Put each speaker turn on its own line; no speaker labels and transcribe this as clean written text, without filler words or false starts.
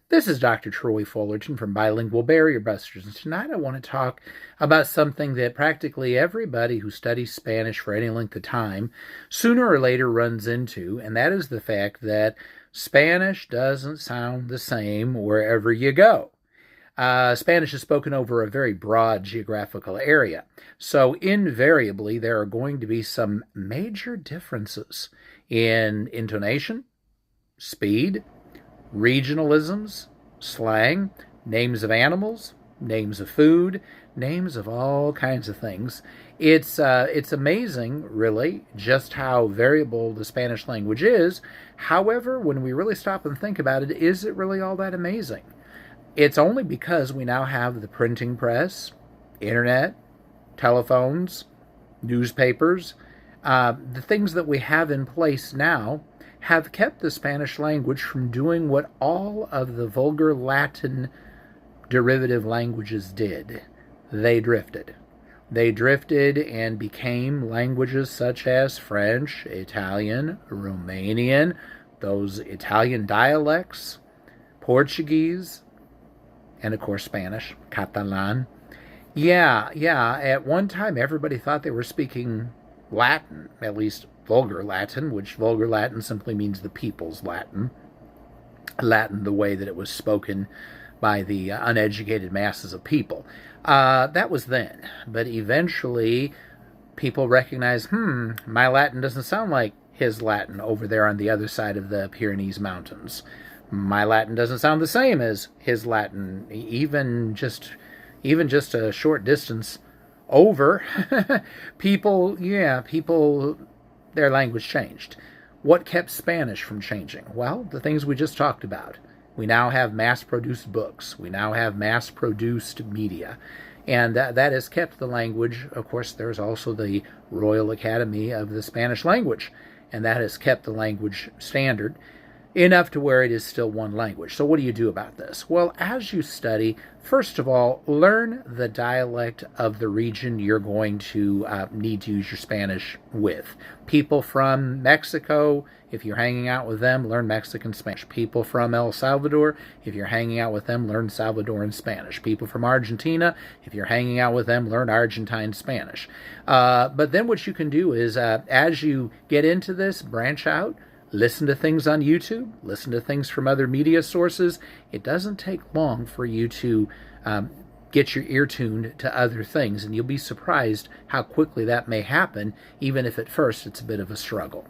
This is Dr. Troy Fullerton from Bilingual Barrier Busters, and tonight I want to talk about something that practically everybody who studies Spanish for any length of time sooner or later runs into, and that is the fact that Spanish doesn't sound the same wherever you go. Spanish is spoken over a very broad geographical area, so invariably there are going to be some major differences in intonation, speed, regionalisms, slang, names of animals, names of food, names of all kinds of things. It's amazing, really, just how variable the Spanish language is. However, when we really stop and think about it, is it really all that amazing? It's only because we now have the printing press, internet, telephones, newspapers, the things that we have in place now have kept the Spanish language from doing what all of the vulgar Latin derivative languages did. They drifted. They drifted and became languages such as French, Italian, Romanian, those Italian dialects, Portuguese, and of course Spanish, Catalan. Yeah, at one time everybody thought they were speaking Latin, at least vulgar Latin, which vulgar Latin simply means the people's Latin. Latin the way that it was spoken by the uneducated masses of people. That was then. But eventually people recognized, my Latin doesn't sound like his Latin over there on the other side of the Pyrenees Mountains. My Latin doesn't sound the same as his Latin, even just a short distance over. people, their language changed. What kept Spanish from changing? Well, the things we just talked about. We now have mass-produced books. We now have mass-produced media. And that has kept the language. Of course, there's also the Royal Academy of the Spanish language, and that has kept the language standard enough to where it is still one language. So what do you do about this? Well, as you study, first of all, learn the dialect of the region you're going to need to use your Spanish with. People from Mexico, if you're hanging out with them, learn Mexican Spanish. People from El Salvador, if you're hanging out with them, learn Salvadoran Spanish. People from Argentina, if you're hanging out with them, learn Argentine Spanish. But then what you can do is, as you get into this, branch out. Listen to things on YouTube, listen to things from other media sources. It doesn't take long for you to get your ear tuned to other things, and you'll be surprised how quickly that may happen, even if at first it's a bit of a struggle.